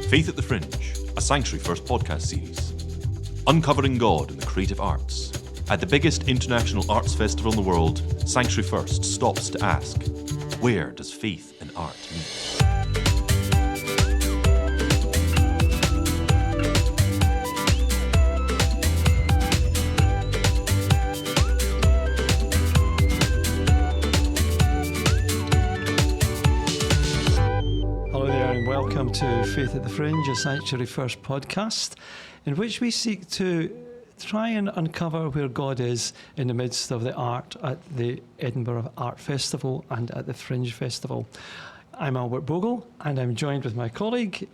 Faith at the Fringe, a Sanctuary First podcast series. Uncovering God in the creative arts. At the biggest international arts festival in the world, Sanctuary First stops to ask, where does faith and art meet? Welcome to Faith at the Fringe, a Sanctuary First podcast, in which we seek to try and uncover where God is in the midst of the art at the Edinburgh Art Festival and at the Fringe Festival. I'm Albert Bogle, and I'm joined with my colleague,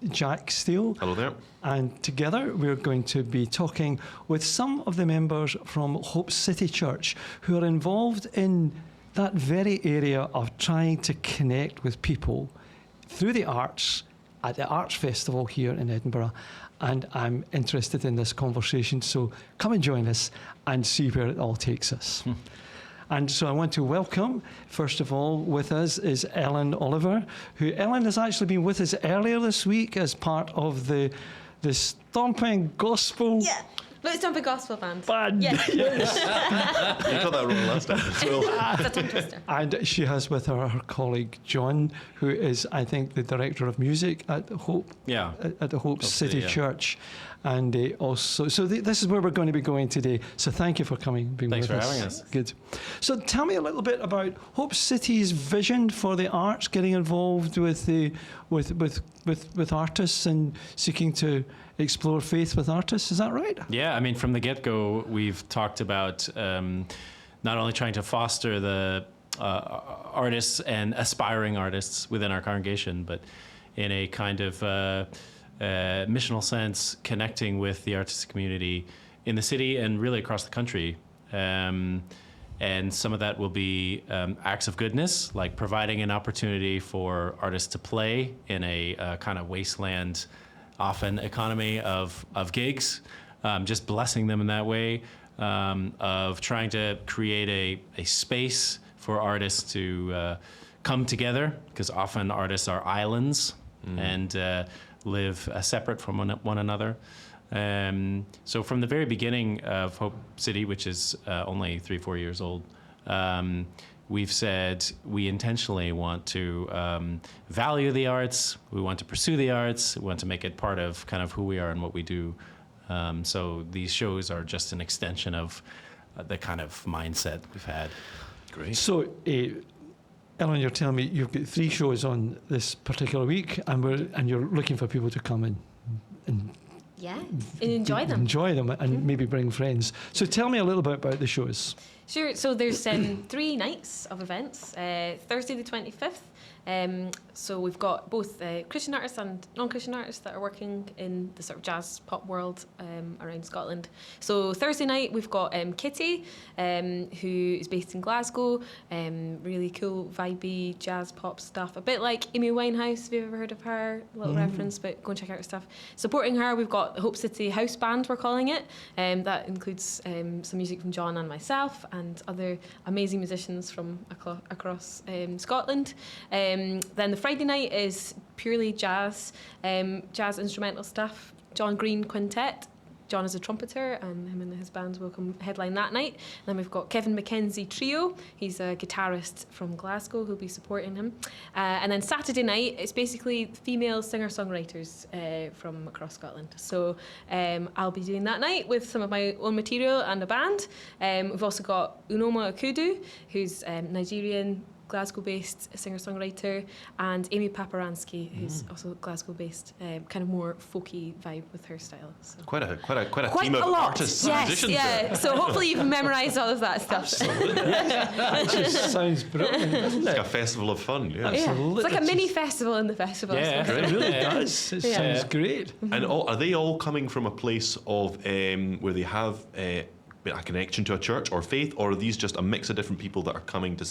Jack Steele. Hello there. And together we're going to be talking with some of the members from Hope City Church who are involved in that very area of trying to connect with people through the arts at the Arts Festival here in Edinburgh. And I'm interested in this conversation, so come and join us and see where it all takes us. And so I want to welcome, first of all, with us is Ellyn Oliver, who Ellyn has actually been with us earlier this week as part of the Stomping Gospel. Yeah. But it's Stomping Gospel Band. Yes. You got that wrong last time as well. It's a tongue twister. And she has with her colleague Jon, who is, I think, the director of music at Hope. Yeah. At the Hope City yeah. Church, and this is where we're going to be going today. So thank you for coming, being Thanks with us. Thanks for having us. Good. So tell me a little bit about Hope City's vision for the arts, getting involved with with artists and seeking to explore faith with artists. Is that right? Yeah, I mean, from the get-go, we've talked about not only trying to foster the artists and aspiring artists within our congregation, but in a kind of missional sense, connecting with the artistic community in the city and really across the country. And some of that will be acts of goodness, like providing an opportunity for artists to play in a kind of wasteland, often economy of gigs, just blessing them in that way, of trying to create a space for artists to come together, because often artists are islands and live separate from one another. So from the very beginning of Hope City, which is only 3-4 years old, we've said we intentionally want to value the arts, we want to pursue the arts, we want to make it part of kind of who we are and what we do. So these shows are just an extension of the kind of mindset we've had. Great. So, Ellyn, you're telling me you've got 3 shows on this particular week, and you're looking for people to come and Yeah, and enjoy them. Enjoy them and maybe bring friends. So tell me a little bit about the shows. Sure. So there's 3 nights of events. Thursday the 25th. So we've got both Christian artists and non-Christian artists that are working in the sort of jazz pop world around Scotland. So Thursday night we've got Kitty, who is based in Glasgow. Really cool, vibey jazz pop stuff, a bit like Amy Winehouse. If you've ever heard of her, a little reference, but go and check out her stuff. Supporting her, we've got the Hope City House Band, we're calling it. That includes some music from Jon and myself and other amazing musicians from across Scotland. Then the Friday night is purely jazz instrumental stuff. Jon Green Quintet. Jon is a trumpeter, and him and his band will come headline that night. And then we've got Kevin McKenzie Trio. He's a guitarist from Glasgow who'll be supporting him. And then Saturday night, it's basically female singer-songwriters from across Scotland. So I'll be doing that night with some of my own material and a band. We've also got Unoma Okudu, who's Nigerian, Glasgow-based singer-songwriter, and Amy Paparansky, who's also Glasgow-based, kind of more folky vibe with her style. So. Quite a team of artists and musicians there. So hopefully you've memorised all of that stuff. Absolutely. That just sounds brilliant, doesn't It's it? like a festival of fun, yeah. Absolutely. It's like a mini festival in the festival. Yeah, So. It really does. It sounds great. And are they all coming from a place of where they have a connection to a church or faith, or are these just a mix of different people that are coming to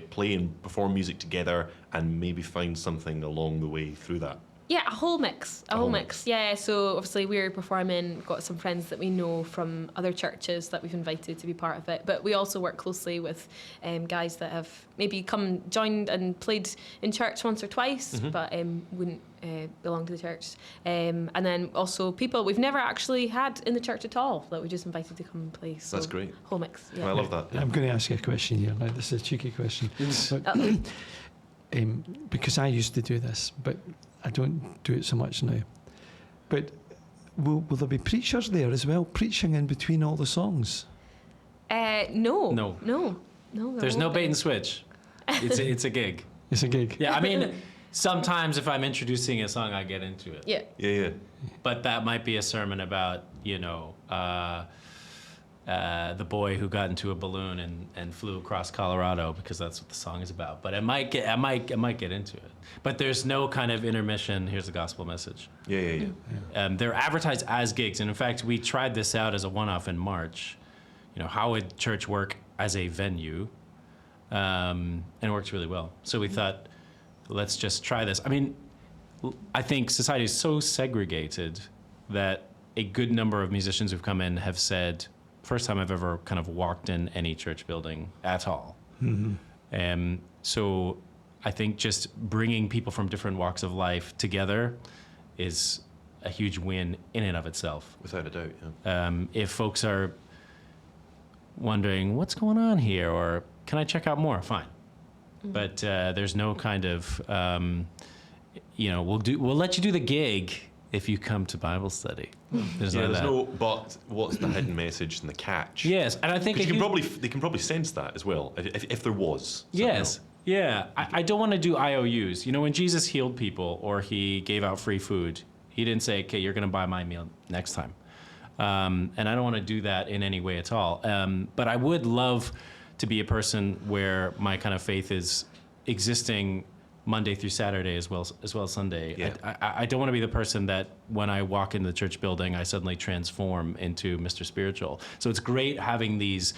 play and perform music together and maybe find something along the way through that? Yeah, a whole mix. A whole mix. Yeah, so obviously we're performing, got some friends that we know from other churches that we've invited to be part of it. But we also work closely with guys that have maybe joined and played in church once or twice, but wouldn't belong to the church. And then also people we've never actually had in the church at all that we just invited to come and play. So That's great. Whole mix. Yeah. I love that. I'm going to ask you a question here. Now, this is a cheeky question. But, because I used to do this, but I don't do it so much now. But will there be preachers there as well, preaching in between all the songs? No. There's no bait and switch. It's a gig. It's a gig. Yeah, I mean, sometimes if I'm introducing a song, I get into it. Yeah. Yeah. But that might be a sermon about, the boy who got into a balloon and flew across Colorado, because that's what the song is about. But I might get into it. But there's no kind of intermission. Here's the gospel message. Yeah. They're advertised as gigs, and in fact, we tried this out as a one-off in March. How would church work as a venue? And it works really well. So we thought, let's just try this. I mean, I think society is so segregated that a good number of musicians who've come in have said, first time I've ever kind of walked in any church building at all. So I think just bringing people from different walks of life together is a huge win in and of itself. Without a doubt, yeah. If folks are wondering, what's going on here? Or can I check out more? Fine. But there's no kind of, we'll let you do the gig if you come to Bible study. There's no, but what's the hidden message and the catch? Yes, and I think they can probably sense that as well, if there was. Yes, yeah. I don't want to do IOUs. When Jesus healed people or he gave out free food, he didn't say, okay, you're going to buy my meal next time. And I don't want to do that in any way at all. But I would love to be a person where my kind of faith is existing Monday through Saturday as well as Sunday. Yeah. I don't want to be the person that when I walk into the church building, I suddenly transform into Mr. Spiritual. So it's great having these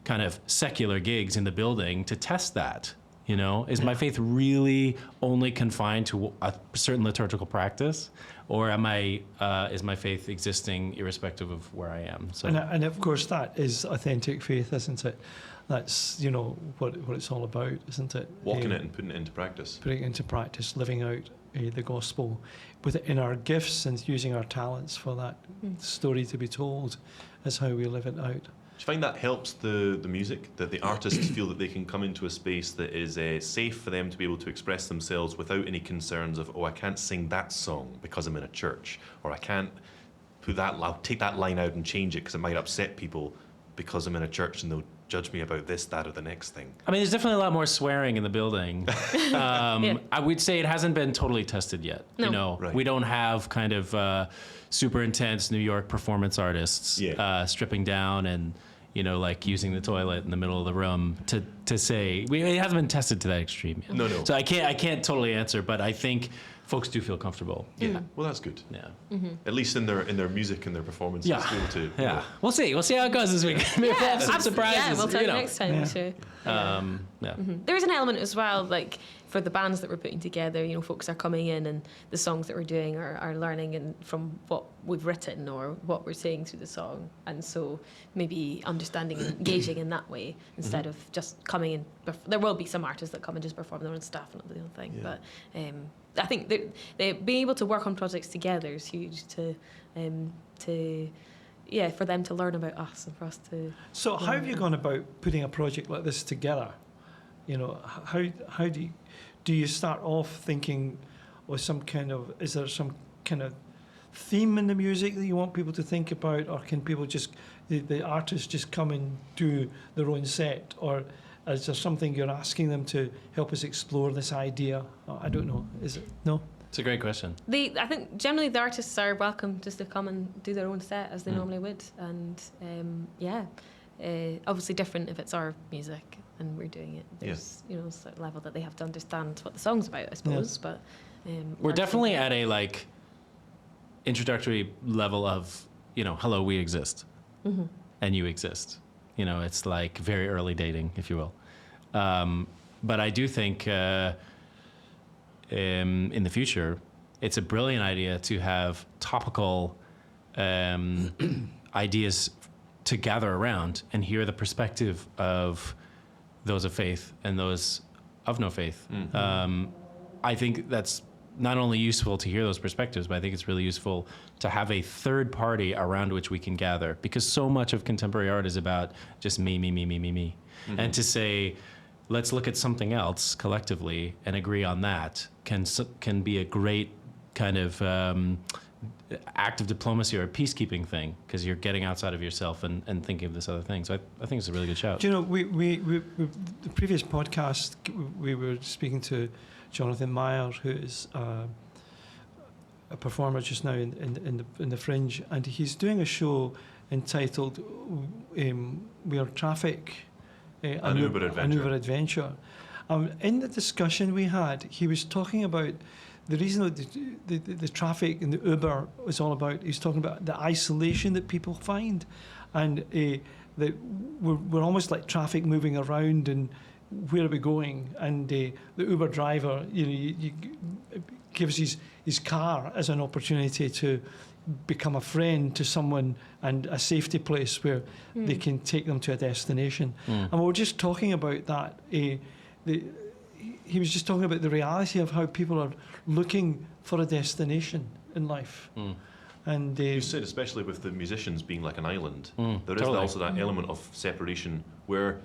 kind of secular gigs in the building to test that. Is my faith really only confined to a certain liturgical practice, or is my faith existing irrespective of where I am? So, and of course that is authentic faith, isn't it? That's what it's all about, isn't it? Walking it and putting it into practice. Putting it into practice, living out the gospel in our gifts and using our talents for that story to be told is how we live it out. Do you find that helps the music, that the artists feel that they can come into a space that is safe for them to be able to express themselves without any concerns of, I can't sing that song because I'm in a church, or I can't I'll take that line out and change it because it might upset people because I'm in a church and they'll judge me about this, that, or the next thing? I mean, there's definitely a lot more swearing in the building. I would say it hasn't been totally tested yet. No. Right. We don't have kind of super intense New York performance artists stripping down and like using the toilet in the middle of the room to say. It hasn't been tested to that extreme yet. No. So I can't totally answer, but I think folks do feel comfortable. Yeah. Well, that's good. Yeah. At least in their music and their performances. Yeah. To be able to, Yeah. We'll see how it goes this week. Maybe we'll have some surprises. Yeah, we'll tell you next time. Yeah. There is an element as well, like for the bands that we're putting together, folks are coming in and the songs that we're doing are learning and from what we've written or what we're saying through the song, and so maybe understanding and engaging in that way instead of just coming in. There will be some artists that come and just perform their own stuff and not the own thing, but I think they being able to work on projects together is huge for them to learn about us and for us to. So how have you gone about putting a project like this together? How do you start off thinking with is there some kind of theme in the music that you want people to think about, or can people the artists just come and do their own set, or is there something you're asking them to help us explore this idea? I don't know. Is it? No? It's a great question. I think generally the artists are welcome just to come and do their own set as they normally would, and obviously different if it's our music and we're doing it. There's a certain level that they have to understand what the song's about, I suppose. But we're definitely at a introductory level of hello, we exist, and you exist. It's like very early dating, if you will. But I do think in the future, it's a brilliant idea to have topical ideas to gather around and hear the perspective of those of faith and those of no faith. I think that's not only useful to hear those perspectives, but I think it's really useful to have a third party around which we can gather, because so much of contemporary art is about just me. And to say, let's look at something else collectively and agree on that can be a great kind of act of diplomacy or a peacekeeping thing, because you're getting outside of yourself and thinking of this other thing. So I think it's a really good shout. Do you know, we the previous podcast, we were speaking to Jonathan Meyer, who is a performer just now in the Fringe, and he's doing a show entitled "Where Traffic." An Uber Adventure. In the discussion we had, he was talking about the reason that the traffic and the Uber was all about. He's talking about the isolation that people find, and that we're almost like traffic moving around, and where are we going? And the Uber driver, you gives his car as an opportunity to become a friend to someone and a safety place where they can take them to a destination. And we were just talking about that. He was just talking about the reality of how people are looking for a destination in life. And you said, especially with the musicians being like an island, there is totally. also that element of separation where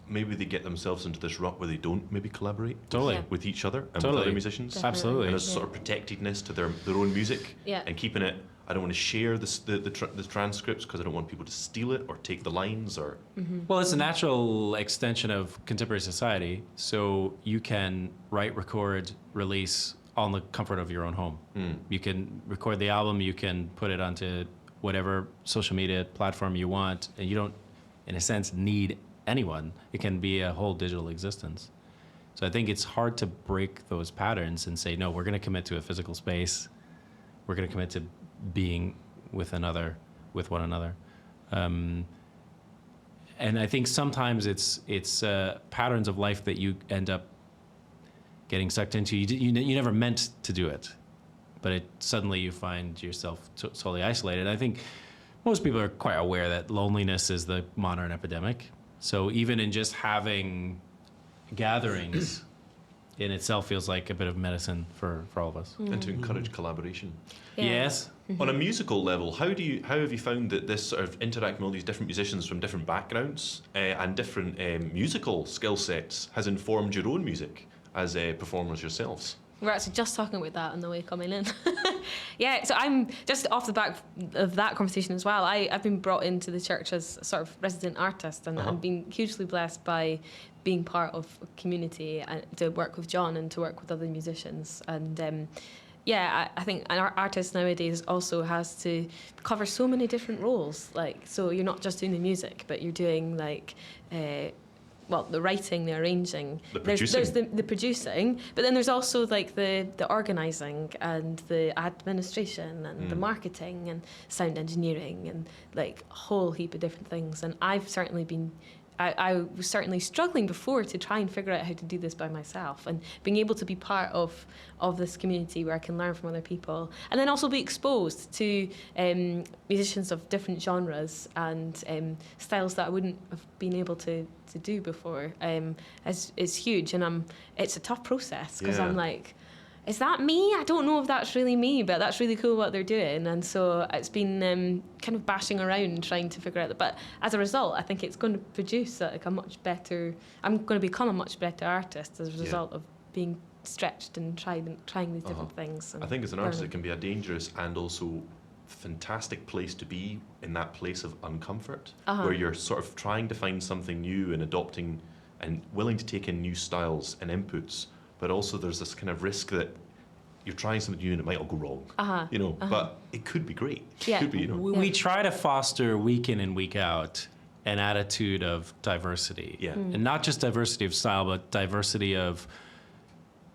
maybe they get themselves into this rut where they don't maybe collaborate with each other and with other musicians. Definitely. Absolutely. And there's sort of protectedness to their own music and keeping it. I don't want to share the transcripts because I don't want people to steal it or take the lines or. Well, it's a natural extension of contemporary society. So you can write, record, release on the comfort of your own home. You can record the album, you can put it onto whatever social media platform you want, and you don't, in a sense, need anyone. It can be a whole digital existence. So I think it's hard to break those patterns and say, no, we're going to commit to a physical space. We're going to commit to being with one another. And I think sometimes it's patterns of life that you end up getting sucked into. You never meant to do it, but suddenly you find yourself totally isolated. I think most people are quite aware that loneliness is the modern epidemic. So even in just having gatherings in itself feels like a bit of medicine for all of us. And to encourage collaboration. Yeah. Yes. On a musical level, how have you found that this sort of interacting with all these different musicians from different backgrounds and different musical skill sets has informed your own music as performers yourselves? We're actually just talking about that on the way coming in. Yeah, so I'm just off the back of that conversation as well. I've been brought into the church as a sort of resident artist, and I've been hugely blessed by being part of a community and to work with Jon and to work with other musicians. And I think an artist nowadays also has to cover so many different roles. Like, so you're not just doing the music, but you're doing like. The writing, the arranging. There's the producing, but then there's also like the organising and the administration and the marketing and sound engineering and like a whole heap of different things. And I've certainly been. I was certainly struggling before to try and figure out how to do this by myself, and being able to be part of this community where I can learn from other people, and then also be exposed to musicians of different genres and styles that I wouldn't have been able to do before is huge. And it's a tough process because I'm like, is that me? I don't know if that's really me, but that's really cool what they're doing. And so it's been kind of bashing around trying to figure out that. But as a result, I think it's going to produce like I'm going to become a much better artist as a result of being stretched and trying these different things. I think as an artist, it can be a dangerous and also fantastic place to be, in that place of uncomfort, where you're sort of trying to find something new and adopting and willing to take in new styles and inputs. But also there's this kind of risk that you're trying something new and it might all go wrong, but it could be great. Yeah. Could be, We try to foster week in and week out an attitude of diversity. Yeah. And not just diversity of style, but diversity of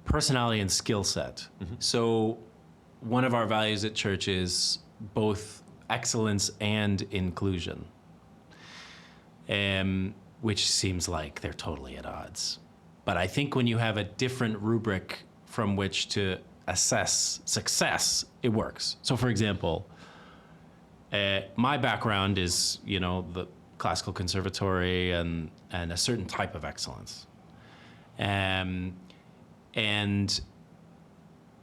personality and skill set. So one of our values at church is both excellence and inclusion, which seems like they're totally at odds. But I think when you have a different rubric from which to assess success, it works. So, for example, my background is, the classical conservatory and a certain type of excellence. And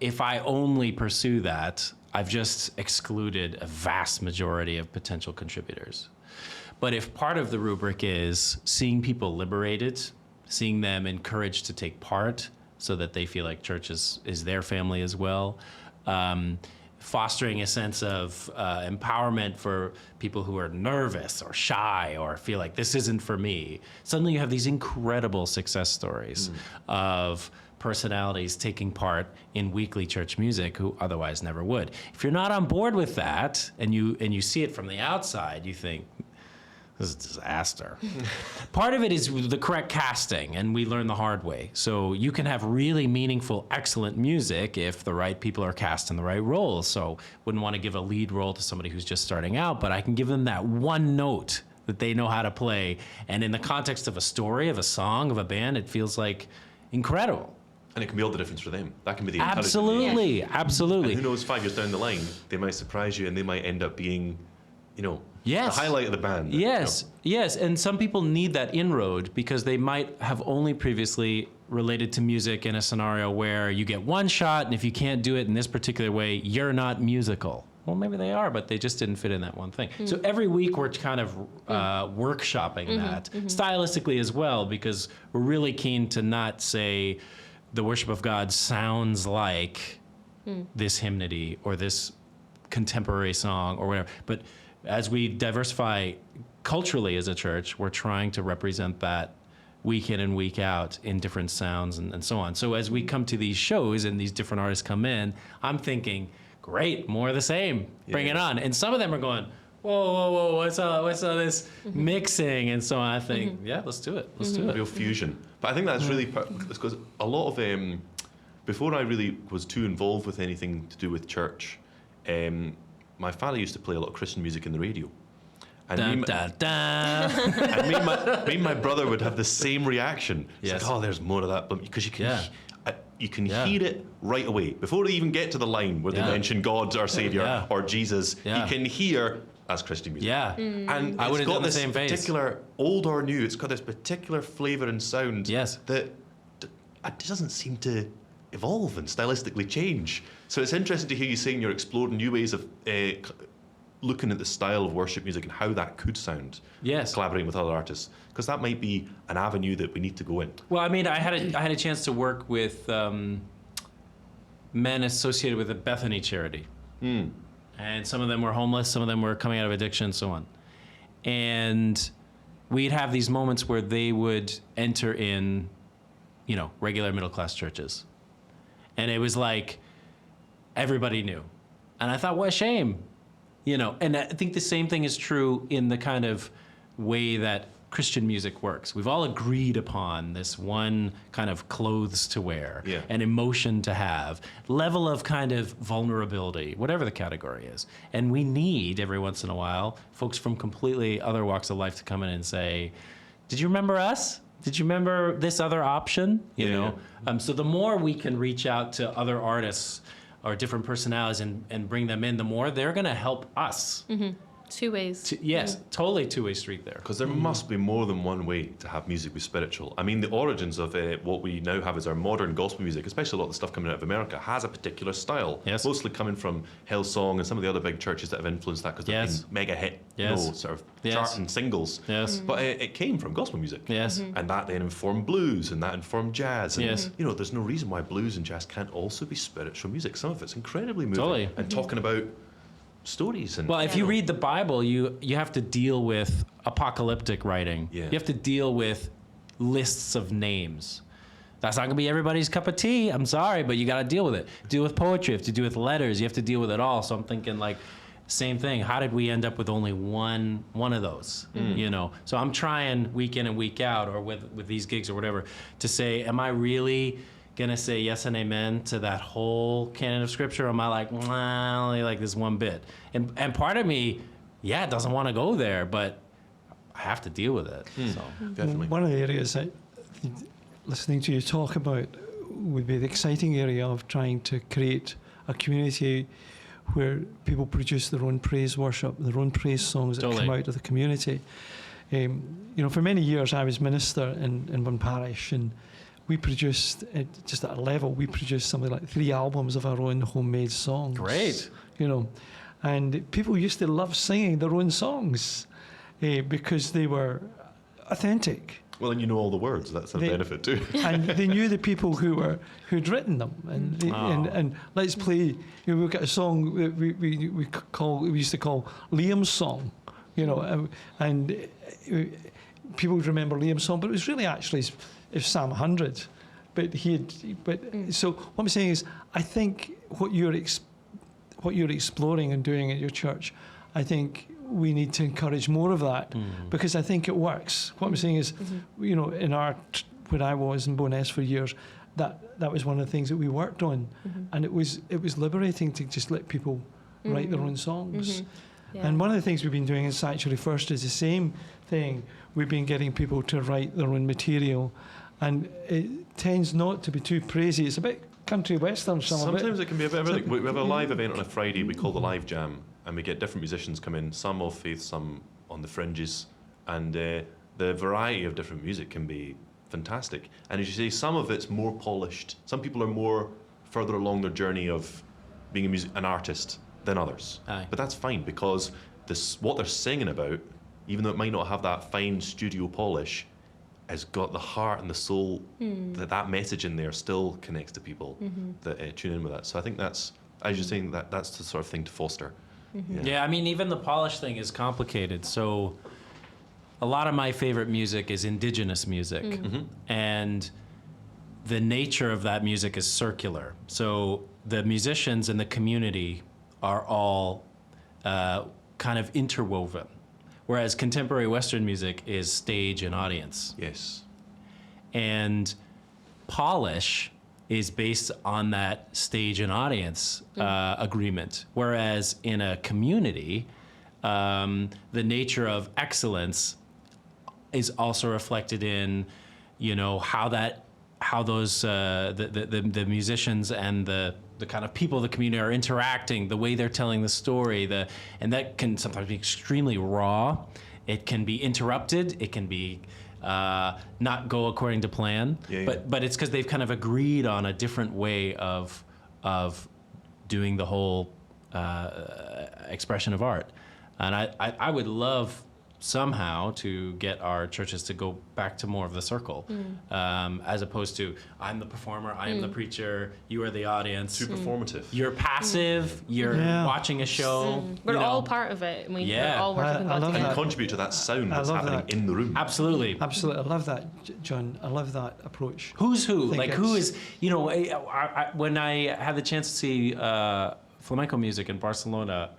if I only pursue that, I've just excluded a vast majority of potential contributors. But if part of the rubric is seeing people liberated, seeing them encouraged to take part so that they feel like church is their family as well, fostering a sense of empowerment for people who are nervous or shy or feel like this isn't for me, suddenly you have these incredible success stories of personalities taking part in weekly church music who otherwise never would. If you're not on board with that and you see it from the outside, you think, this is a disaster. Part of it is the correct casting, and we learn the hard way. So you can have really meaningful, excellent music if the right people are cast in the right roles. So wouldn't want to give a lead role to somebody who's just starting out, but I can give them that one note that they know how to play. And in the context of a story, of a song, of a band, it feels like incredible. And it can be all the difference for them. That can be the encouragement. Absolutely, absolutely. And who knows, 5 years down the line, they might surprise you and they might end up being, Yes. the highlight of the band. Yes, yes. And some people need that inroad because they might have only previously related to music in a scenario where you get one shot, and if you can't do it in this particular way, you're not musical. Well, maybe they are, but they just didn't fit in that one thing. So every week we're kind of workshopping that stylistically as well, because we're really keen to not say the worship of God sounds like this hymnody or this contemporary song or whatever, but as we diversify culturally as a church, we're trying to represent that week in and week out in different sounds and so on. So as we come to these shows and these different artists come in, I'm thinking, great, more of the same, bring it on. And some of them are going, whoa, what's all this mixing and so on. I think, yeah, let's do it. Let's do it. Real fusion. But I think that's really, because a lot of, before I really was too involved with anything to do with church, my father used to play a lot of Christian music in the radio. And me and my brother would have the same reaction. It's like, oh, there's more of that. Because you can hear it right away. Before they even get to the line where they mention God, our Savior, or Jesus, you can hear that's Christian music. Yeah. And I would it's have got done the this same phase. particular, old or new, it's got this particular flavour and sound that it doesn't seem to evolve and stylistically change. So it's interesting to hear you saying you're exploring new ways of looking at the style of worship music and how that could sound. Yes. Collaborating with other artists, because that might be an avenue that we need to go in. Well, I mean, I had a chance to work with men associated with the Bethany charity, and some of them were homeless, some of them were coming out of addiction, and so on. And we'd have these moments where they would enter in, regular middle class churches. And it was like everybody knew. And I thought, what a shame. And I think the same thing is true in the kind of way that Christian music works. We've all agreed upon this one kind of clothes to wear, an emotion to have, level of kind of vulnerability, whatever the category is. And we need, every once in a while, folks from completely other walks of life to come in and say, did you remember us? Did you remember this other option? So the more we can reach out to other artists or different personalities and bring them in, the more they're going to help us. Two ways. Totally two-way street there. Because there must be more than one way to have music be spiritual. I mean, the origins of what we now have as our modern gospel music, especially a lot of the stuff coming out of America, has a particular style. Yes. Mostly coming from Hillsong and some of the other big churches that have influenced that because they've been mega hit, sort of charting singles. Yes. But it came from gospel music. Yes. And that then informed blues, and that informed jazz. And, there's no reason why blues and jazz can't also be spiritual music. Some of it's incredibly moving. Totally. And talking about stories. And if you read the Bible, you have to deal with apocalyptic writing. You have to deal with lists of names. That's not going to be everybody's cup of tea. I'm sorry, but you got to deal with it. Deal with poetry. You have to deal with letters. You have to deal with it all. So I'm thinking same thing. How did we end up with only one of those? So I'm trying week in and week out, or with these gigs or whatever, to say, am I really gonna say yes and amen to that whole canon of scripture, or am I like, well, only like this one bit? And part of me, doesn't want to go there, but I have to deal with it. So definitely. One of the areas that, listening to you talk about would be the exciting area of trying to create a community where people produce their own praise worship, their own praise songs that Totally. come out of the community. For many years I was minister in one parish, and we produced, just at a level, we produced something like 3 albums of our own homemade songs. Great. And people used to love singing their own songs because they were authentic. Well, and you know all the words. That's a benefit too. And they knew the people who'd written them, and let's play. We've got a song that we used to call Liam's song, and people would remember Liam's song, but it was really actually it's Psalm 100. So what I'm saying is, I think what you're exploring and doing at your church, I think we need to encourage more of that, because I think it works. What I'm saying is, in when I was in Bowness for years, that was one of the things that we worked on, and it was liberating to just let people write their own songs. Yeah. And one of the things we've been doing in Sanctuary First is the same thing. We've been getting people to write their own material, and it tends not to be too praisey. It's a bit country western. Sometimes it can be a bit of everything. We have a live event on a Friday we call the Live Jam, and we get different musicians come in, some of faith, some on the fringes, and the variety of different music can be fantastic. And as you say, some of it's more polished. Some people are more further along their journey of being an artist than others. Aye. But that's fine, because what they're singing about, even though it might not have that fine studio polish, has got the heart and the soul, that message in there still connects to people that tune in with that. So I think that's, as you're saying, that's the sort of thing to foster. Yeah, I mean, even the polish thing is complicated. So a lot of my favorite music is indigenous music. And the nature of that music is circular. So the musicians in the community are all kind of interwoven. Whereas contemporary Western music is stage and audience. Yes. And polish is based on that stage and audience agreement. Whereas in a community, the nature of excellence is also reflected in, how those the musicians and the kind of people of the community are interacting, the way they're telling the story, and that can sometimes be extremely raw. It can be interrupted. It can be not go according to plan. But it's because they've kind of agreed on a different way of doing the whole expression of art. And I would love somehow to get our churches to go back to more of the circle, as opposed to I'm the performer, I am the preacher, you are the audience. Too performative. You're passive, you're watching a show. We're all part of it, and we're all working I love together. that. Contribute to that sound that's love happening that. in the room. Absolutely. Absolutely, I love that, John. I love that approach. Who's who? think Like, who it's- is, when I had the chance to see flamenco music in Barcelona,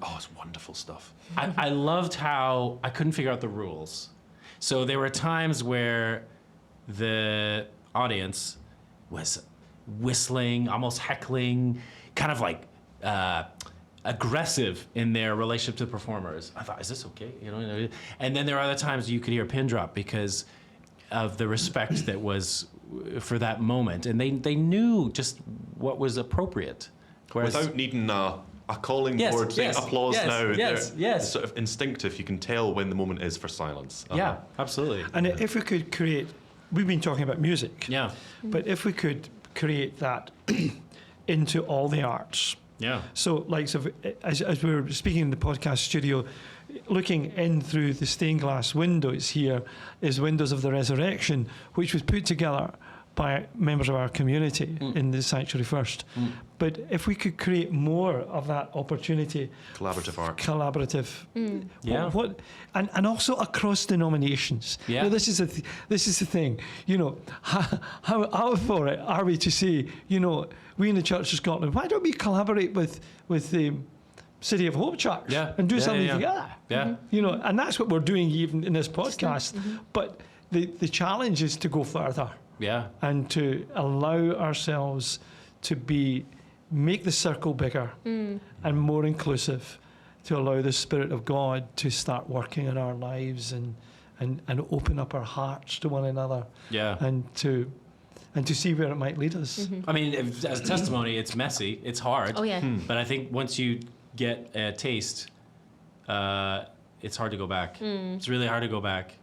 Oh, it's wonderful stuff. I loved how I couldn't figure out the rules. So there were times where the audience was whistling, almost heckling, kind of like aggressive in their relationship to the performers. I thought, is this okay? And then there are other times you could hear a pin drop because of the respect that was for that moment. And they knew just what was appropriate. Whereas, Without needing a calling Yes, board saying yes, applause yes, now. yes, They're- yes. It's sort of instinctive. You can tell when the moment is for silence. yeah, absolutely. And if we could create, we've been talking about music, Yeah, but if we could create that into all the arts. yeah. So, as we were speaking in the podcast studio, looking in through the stained glass windows here is Windows of the Resurrection, which was put together by members of our community in the Sanctuary First. But if we could create more of that opportunity, Collaborative art. Yeah. And also across denominations. Yeah. This is the thing. How out for it are we to say, we in the Church of Scotland, why don't we collaborate with the City of Hope Church and do something together? Yeah. And that's what we're doing even in this podcast. But the challenge is to go further. Yeah. And to allow ourselves to make the circle bigger and more inclusive, to allow the Spirit of God to start working in our lives and open up our hearts to one another. Yeah. And to and to see where it might lead us. I mean, as a testimony, it's messy, it's hard. Oh, yeah. But I think once you get a taste, it's hard to go back. It's really hard to go back.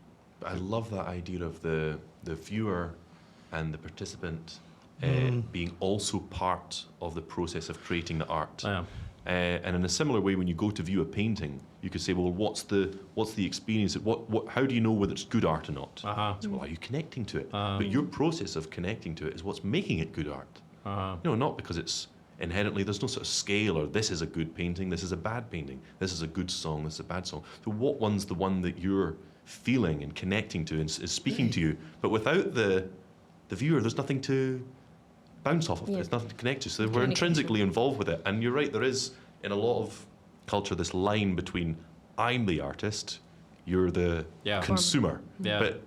I love that idea of the viewer and the participant being also part of the process of creating the art. Yeah. And in a similar way, when you go to view a painting, you could say, well, what's the experience? How do you know whether it's good art or not? So, well, are you connecting to it? But your process of connecting to it is what's making it good art. No, not because it's inherently, there's no sort of scale or this is a good painting, this is a bad painting, this is a good song, this is a bad song. So what one's the one that you're feeling and connecting to and is speaking to you? But without the viewer, there's nothing to bounce off of. There's nothing to connect to. So we're intrinsically involved with it. And you're right, there is, in a lot of culture, this line between I'm the artist, you're the consumer. Yeah. But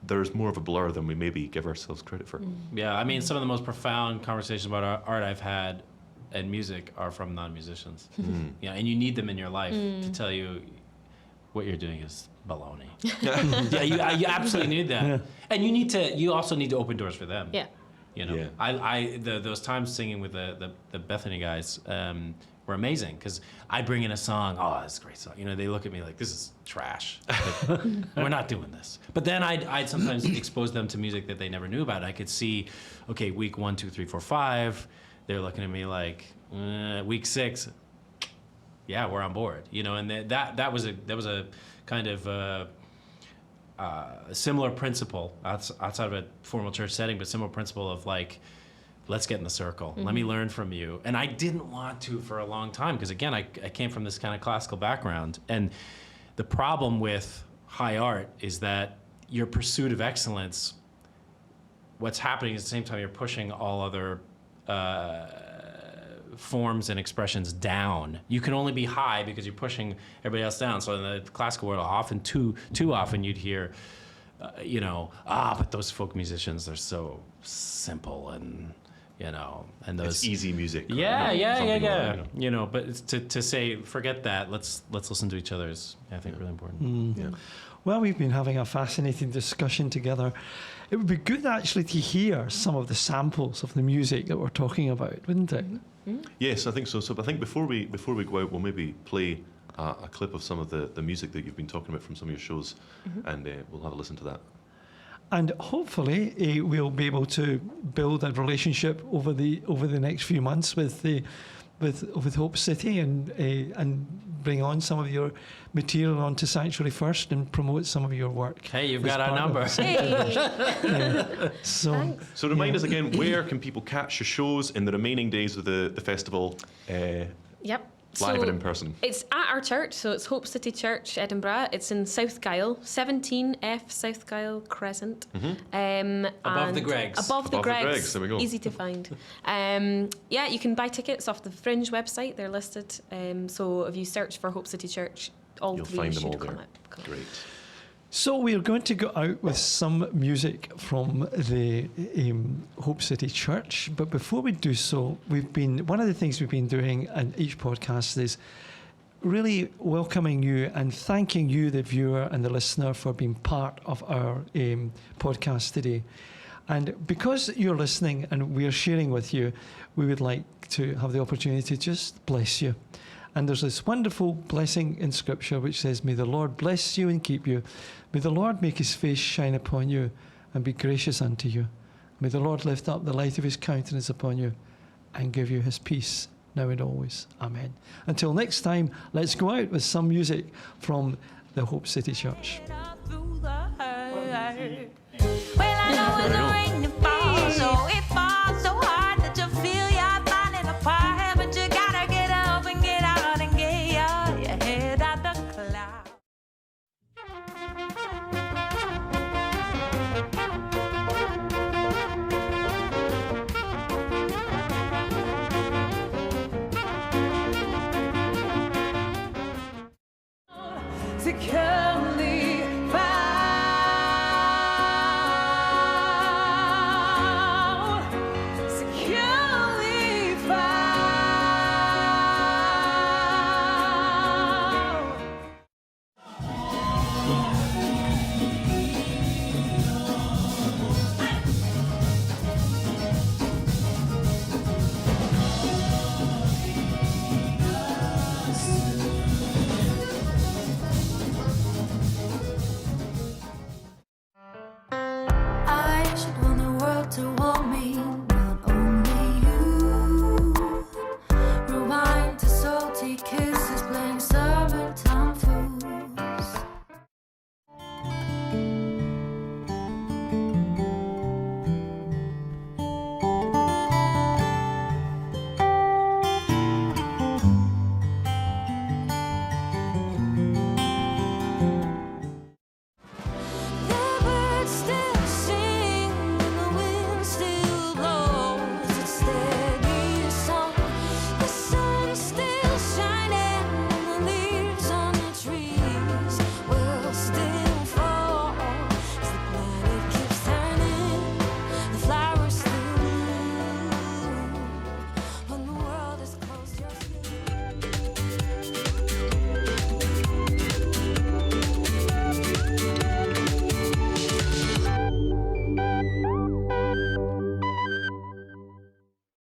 there's more of a blur than we maybe give ourselves credit for. Yeah, I mean, some of the most profound conversations about art I've had and music are from non-musicians. Yeah, and you need them in your life to tell you what you're doing is baloney. Yeah, you absolutely need that. And you also need to open doors for them. Yeah. You know, those times singing with the Bethany guys were amazing because I bring in a song. Oh, that's a great song. You know, they look at me like this is trash. Like, we're not doing this. But then I'd sometimes expose them to music that they never knew about. I could see, okay, week 1, 2, 3, 4, 5. They're looking at me like week 6. Yeah, we're on board. You know, and that was a kind of a similar principle outside of a formal church setting, but similar principle of like, let's get in the circle. Let me learn from you. And I didn't want to for a long time because, again, I came from this kind of classical background. And the problem with high art is that your pursuit of excellence, what's happening is at the same time you're pushing all other forms and expressions down. You can only be high because you're pushing everybody else down. So in the classical world, often too often you'd hear, but those folk musicians, they're so simple and, and those it's easy music. Yeah. Like, you know, but it's to say, forget that. Let's listen to each other is, I think, really important. Yeah. Well, we've been having a fascinating discussion together. It would be good actually to hear some of the samples of the music that we're talking about, wouldn't it? Yes, I think so. So I think before we go out, we'll maybe play a clip of some of the music that you've been talking about from some of your shows, and we'll have a listen to that. And hopefully we'll be able to build a relationship over the next few months with Hope City and bring on some of your material onto Sanctuary First and promote some of your work. Hey, you've got our number. So Remind us again, where can people catch your shows in the remaining days of the festival? Yep. Live and in person. It's at our church, so it's Hope City Church, Edinburgh. It's in South Gyle, 17F South Gyle Crescent. Above the Greggs. Above the Greggs. There we go. Easy to find. You can buy tickets off the Fringe website. They're listed. So if you search for Hope City Church, you'll three find them all should there. come up. Great. So we are going to go out with some music from the Hope City Church. But before we do so, one of the things we've been doing in each podcast is really welcoming you and thanking you, the viewer and the listener, for being part of our podcast today. And because you're listening and we're sharing with you, we would like to have the opportunity to just bless you. And there's this wonderful blessing in Scripture which says, "May the Lord bless you and keep you. May the Lord make his face shine upon you and be gracious unto you. May the Lord lift up the light of his countenance upon you and give you his peace now and always. Amen." Until next time, let's go out with some music from the Hope City Church. Well, I know when the rain falls, so it falls so hard that you feel you're falling apart, but you gotta get up and get out and get your head out the cloud. To come